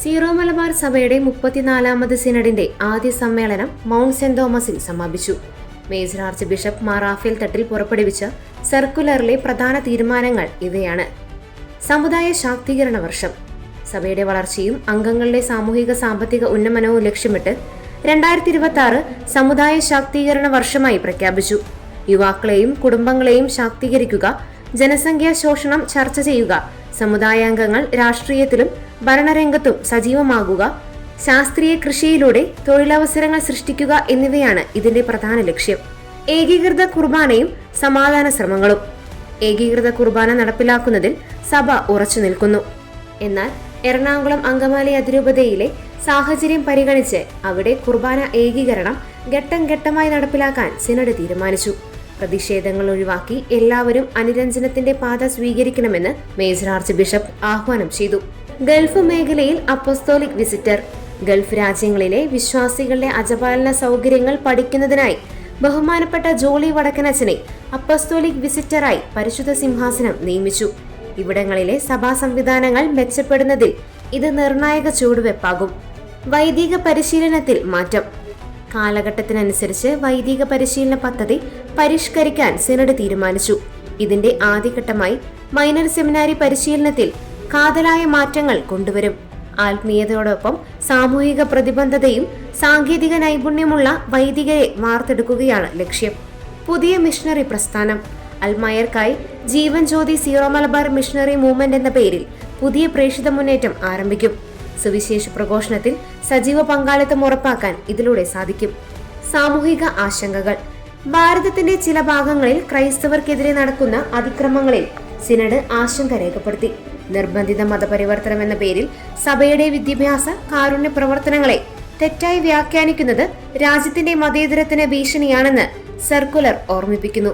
Zero Malabar സഭയുടെ 34ാമത് സിനഡിന്റെ ആദ്യ സമ്മേളനം മൗണ്ട് സെന്റ് തോമസിൽ സമാപിച്ചു. Major archbishop Mar Raphael Thattil പുറപ്പെടുവിച്ച സർക്കുലറിലെ പ്രധാന തീരുമാനങ്ങൾ ഇവയാണ്. സമുദായ ശാക്തീകരണ വർഷം. സഭയുടെ വളർച്ചയും അംഗങ്ങളുടെ സാമൂഹിക സാമ്പത്തിക ഉന്നമനവും ലക്ഷ്യമിട്ട് 2026 സമുദായ ശാക്തീകരണ വർഷമായി പ്രഖ്യാപിച്ചു. യുവാക്കളെയും കുടുംബങ്ങളെയും ശാക്തീകരിക്കുക, ജനസംഖ്യാ ശോഷണം ചർച്ച ചെയ്യുക, സമുദായാംഗങ്ങൾ രാഷ്ട്രീയത്തിലും ഭരണരംഗത്തും സജീവമാകുക, ശാസ്ത്രീയ കൃഷിയിലൂടെ തൊഴിലവസരങ്ങൾ സൃഷ്ടിക്കുക എന്നിവയാണ് ഇതിന്റെ പ്രധാന ലക്ഷ്യം. ഏകീകൃത കുർബാനയും സമാധാന ശ്രമങ്ങളും. ഏകീകൃത കുർബാന നടപ്പിലാക്കുന്നതിൽ സഭ ഉറച്ചു നിൽക്കുന്നു. എന്നാൽ എറണാകുളം അങ്കമാലി അതിരൂപതയിലെ സാഹചര്യം പരിഗണിച്ച് അവിടെ കുർബാന ഏകീകരണം ഘട്ടം ഘട്ടമായി നടപ്പിലാക്കാൻ സിനഡ് തീരുമാനിച്ചു. പ്രതിഷേധങ്ങൾ ഒഴിവാക്കി എല്ലാവരും അനുരഞ്ജനത്തിന്റെ പാത സ്വീകരിക്കണമെന്ന് മേജർ ആർച്ച് ബിഷപ്പ് ആഹ്വാനം ചെയ്തു. ഗൾഫ് മേഖലയിൽ അപ്പസ്തോലിക് വിസിറ്റർ. ഗൾഫ് രാജ്യങ്ങളിലെ വിശ്വാസികളുടെ അജപാലന സൗകര്യങ്ങൾ പഠിക്കുന്നതിനായി ബഹുമാനപ്പെട്ട ജോളി വടക്കനച്ചനെ അപ്പസ്തോലിക് വിസിറ്ററായി പരിശുദ്ധ സിംഹാസനം നിയമിച്ചു. ഇവിടങ്ങളിലെ സഭാ സംവിധാനങ്ങൾ മെച്ചപ്പെടുന്നതിൽ ഇത് നിർണായക ചുവടുവെപ്പാകും. വൈദിക പരിശീലനത്തിൽ മാറ്റം. കാലഘട്ടത്തിനനുസരിച്ച് വൈദിക പരിശീലന പദ്ധതി പരിഷ്കരിക്കാൻ സിനഡ് തീരുമാനിച്ചു. ഇതിന്റെ ആദ്യഘട്ടമായി മൈനർ സെമിനാരി പരിശീലനത്തിൽ കാതലായ മാറ്റങ്ങൾ കൊണ്ടുവരും. ആത്മീയതയോടൊപ്പം സാമൂഹിക പ്രതിബദ്ധതയും സാങ്കേതിക നൈപുണ്യമുള്ള വൈദികരെ വാർത്തെടുക്കുകയാണ് ലക്ഷ്യം. പുതിയ മിഷണറി പ്രസ്ഥാനം. അൽമയർക്കായി ജീവൻ ജ്യോതി സീറോ മലബാർ മിഷണറി മൂവ്മെന്റ് എന്ന പേരിൽ പുതിയ പ്രേക്ഷിത മുന്നേറ്റം ആരംഭിക്കും. സുവിശേഷ പ്രഘോഷണത്തിൽ സജീവ പങ്കാളിത്തം ഉറപ്പാക്കാൻ ഇതിലൂടെ സാധിക്കും. സാമൂഹിക ആശങ്കകൾ. ഭാരതത്തിന്റെ ചില ഭാഗങ്ങളിൽ ക്രൈസ്തവർക്കെതിരെ നടക്കുന്ന അതിക്രമങ്ങളിൽ സിനഡ് ആശങ്ക രേഖപ്പെടുത്തി. നിർബന്ധിത മതപരിവർത്തനം എന്ന പേരിൽ സഭയുടെ വിദ്യാഭ്യാസ കാരുണ്യ പ്രവർത്തനങ്ങളെ തെറ്റായി വ്യാഖ്യാനിക്കുന്നത് രാജ്യത്തിന്റെ മതേതരത്തിന് ഭീഷണിയാണെന്ന് സർക്കുലർ ഓർമ്മിപ്പിക്കുന്നു.